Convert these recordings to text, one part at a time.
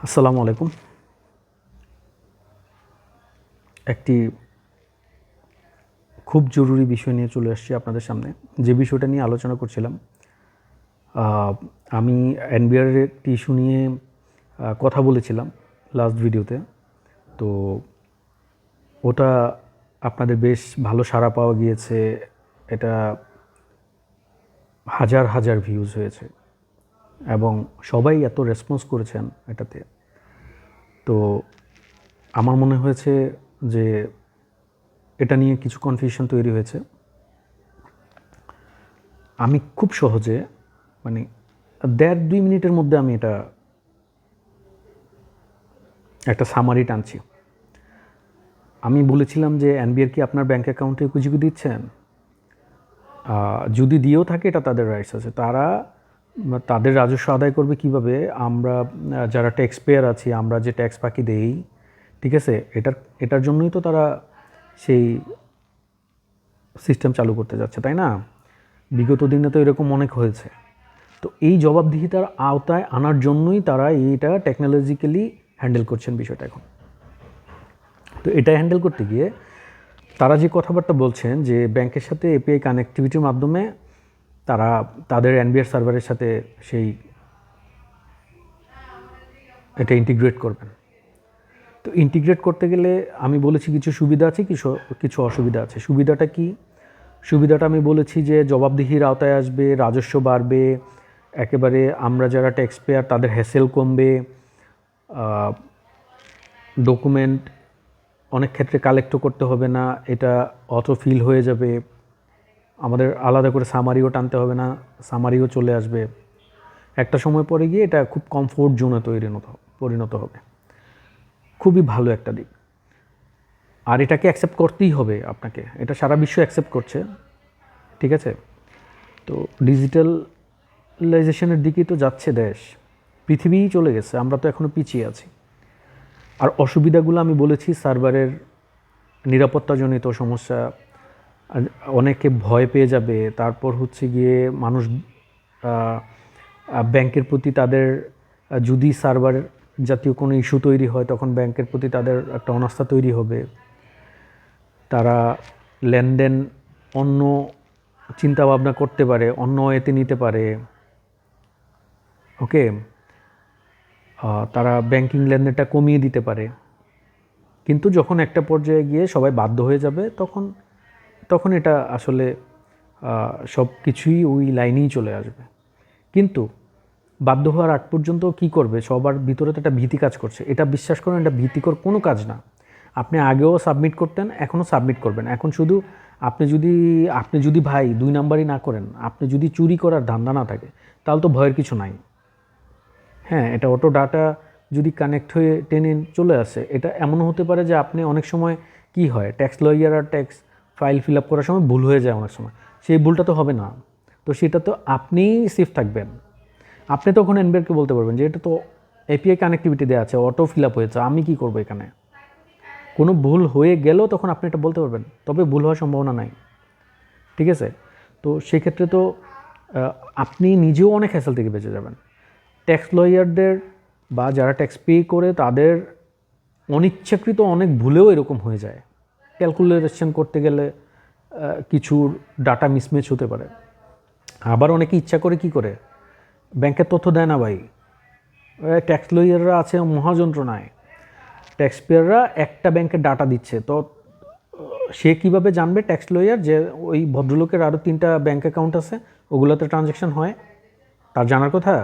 আসসালামু আলাইকুম। একটি খুব জরুরি বিষয় নিয়ে চলে আসছি আপনাদের সামনে। যে বিষয়টা নিয়ে আলোচনা করছিলাম, আমি এনবিআরের একটি ইস্যু নিয়ে কথা বলেছিলাম লাস্ট ভিডিওতে। তো ওটা আপনাদের বেশ ভালো সাড়া পাওয়া গিয়েছে। এটা হাজার হাজার ভিউজ হয়েছে এবং সবাই এত রেসপন্স করেছেন এটাতে। তো আমার মনে হয়েছে যে এটা নিয়ে কিছু কনফিউশন তৈরি হয়েছে। আমি খুব সহজে মানে 1.5-2 মিনিটের মধ্যে আমি এটা একটা সামারি টানছি। আমি বলেছিলাম যে এনবিআর কি আপনার ব্যাঙ্ক অ্যাকাউন্টে কুচিকু দিচ্ছেন? যদি দিয়েও থাকে এটা তাদের রাইটস আছে। তারা তাদের রাজস্ব আদায় করবে কিভাবে? আমরা যারা ট্যাক্স পেয়ার আছি, আমরা যে ট্যাক্স ফাঁকি দেই, ঠিক আছে, এটার জন্যই তো তারা সেই সিস্টেম চালু করতে যাচ্ছে, তাই না? বিগত দিনে তো এরকম অনেক হয়েছে। তো এই জবাবদিহিতার আওতায় আনার জন্যই তারা এইটা টেকনোলজিক্যালি হ্যান্ডেল করছেন বিষয়টা এখন। তো এটা হ্যান্ডেল করতে গিয়ে তারা যে কথাবার্তা বলছেন যে ব্যাংকের সাথে এপিআই কানেক্টিভিটির মাধ্যমে তারা তাদের এনবিআর সার্ভারের সাথে সেই এটা ইন্টিগ্রেট করবেন। তো ইন্টিগ্রেট করতে গেলে আমি বলেছি কিছু সুবিধা আছে, কিছু অসুবিধা আছে। সুবিধাটা কি? সুবিধাটা আমি বলেছি যে জবাবদিহির আওতায় আসবে, রাজস্ব বাড়বে, একেবারে আমরা যারা ট্যাক্স পেয়ার তাদের হ্যাসেল কমবে, ডকুমেন্ট অনেক ক্ষেত্রে কালেক্টও করতে হবে না, এটা অটো ফিল হয়ে যাবে, আমাদের আলাদা করে সামারিও টানতে হবে না, সামারিও চলে আসবে। একটা সময় পরে গিয়ে এটা খুব কমফোর্ট জোনে পরিণত হবে। খুবই ভালো একটা দিক। আর এটাকে অ্যাকসেপ্ট করতেই হবে আপনাকে, এটা সারা বিশ্ব অ্যাকসেপ্ট করছে, ঠিক আছে? তো ডিজিটালাইজেশনের দিকেই তো যাচ্ছে দেশ, পৃথিবীই চলে গেছে, আমরা তো এখনও পিছিয়ে আছি। আর অসুবিধাগুলো আমি বলেছি, সার্ভারের নিরাপত্তাজনিত সমস্যা, অনেকে ভয় পেয়ে যাবে। তারপর হচ্ছে গিয়ে মানুষ ব্যাংকের প্রতি তাদের যদি সার্ভার জাতীয় কোনো ইস্যু তৈরি হয় তখন ব্যাংকের প্রতি তাদের একটা অনাস্থা তৈরি হবে। তারা লেনদেন অন্য চিন্তা ভাবনা করতে পারে, অন্য এতে নিতে পারে, ওকে। তারা ব্যাংকিং লেনদেনটা কমিয়ে দিতে পারে। কিন্তু যখন একটা পর্যায়ে গিয়ে সবাই বাধ্য হয়ে যাবে তখন তখন এটা আসলে সব কিছুই ওই লাইনেই চলে আসবে। কিন্তু বাধ্য হওয়ার আগ পর্যন্ত কি করবে? সবার ভিতরে তো একটা ভীতি কাজ করছে। এটা বিশ্বাস করেন, এটা ভীতিকর কোনো কাজ না। আপনি আগেও সাবমিট করতেন, এখনও সাবমিট করবেন। এখন শুধু আপনি যদি ভাই 2 নাম্বারই না করেন, আপনি যদি চুরি করার ধান্দা না থাকে, তাহলে তো ভয়ের কিছু নাই। হ্যাঁ, এটা অটো ডাটা যদি কানেক্ট হয়ে টেনে চলে আসে, এটা এমনও হতে পারে যে আপনি অনেক সময় কি হয়, ট্যাক্স লয়ার আর ট্যাক্স ফাইল ফিল আপ করার সময় ভুল হয়ে যায় অনেক সময়। সেই ভুলটা তো হবে না। তো সেটা তো আপনিই সেফ থাকবেন। আপনি তখন এনবিআরকে বলতে পারবেন যে এটা তো এপিআই কানেক্টিভিটি দেওয়া আছে, অটো ফিল আপ হয়েছে, আমি কি করবো এখানে? কোনো ভুল হয়ে গেলেও তখন আপনি এটা বলতে পারবেন, তবে ভুল হওয়ার সম্ভাবনা নাই, ঠিক আছে? তো সেক্ষেত্রে তো আপনি নিজেও অনেক হ্যাসেল থেকে বেঁচে যাবেন। ট্যাক্স লয়ারদের বা যারা ট্যাক্স পে করে তাদের অনিচ্ছাকৃত অনেক ভুলেও এরকম হয়ে যায়। ক্যালকুলেশন করতে গেলে কিছু ডাটা মিসম্যাচ হতে পারে। আবার অনেকে ইচ্ছা করে কি করে, ব্যাংকের তথ্য দেয় না ভাই। ট্যাক্স লয়াররা আছে মহাযন্ত্রণায়। ট্যাক্স পেয়াররা একটা ব্যাংকের ডাটা দিচ্ছে, তো সে কিভাবে জানবে ট্যাক্স লয়ার যে ওই ভদ্রলোকের আরও 3টা ব্যাংক অ্যাকাউন্ট আছে, ওগুলোতে ট্রানজ্যাকশন হয়? তার জানার কথা।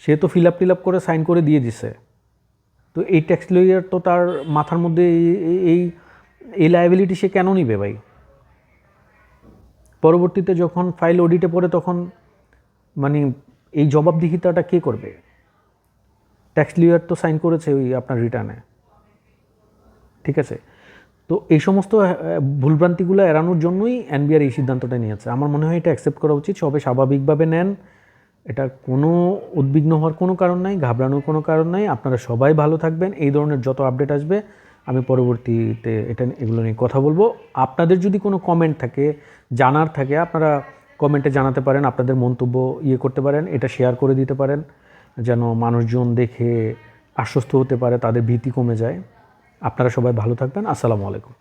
সে তো ফিল আপ করে সাইন করে দিয়ে দিছে। তো এই ট্যাক্স লয়ার তো তার মাথার মধ্যে এই এই লায়াবিলিটি সে কেন নিবে ভাই? পরবর্তীতে যখন ফাইল অডিটে পড়ে তখন মানে এই জবাবদিহিতাটা কে করবে? ট্যাক্স লয়ার তো সাইন করেছে ওই আপনার রিটার্নে, ঠিক আছে? তো এই সমস্ত ভুলভ্রান্তিগুলো এড়ানোর জন্যই এনবিআর এই সিদ্ধান্তটা নিয়েছে। আমার মনে হয় এটা অ্যাকসেপ্ট করা উচিত, সবাই স্বাভাবিকভাবে নেন। এটা কোনো উদ্বিগ্ন হওয়ার কোনো কারণ নাই, ঘাবড়ানোর কোনো কারণ নাই। আপনারা সবাই ভালো থাকবেন। এই ধরনের যত আপডেট আসবে আমি পরবর্তীতে এগুলো নিয়ে কথা বলবো। আপনাদের যদি কোনো কমেন্ট থাকে, জানার থাকে, আপনারা কমেন্টে জানাতে পারেন, আপনাদের মন্তব্য করতে পারেন, এটা শেয়ার করে দিতে পারেন, যেন মানুষজন দেখে আশ্বস্ত হতে পারে, তাদের ভীতি কমে যায়। আপনারা সবাই ভালো থাকবেন। আসসালামু আলাইকুম।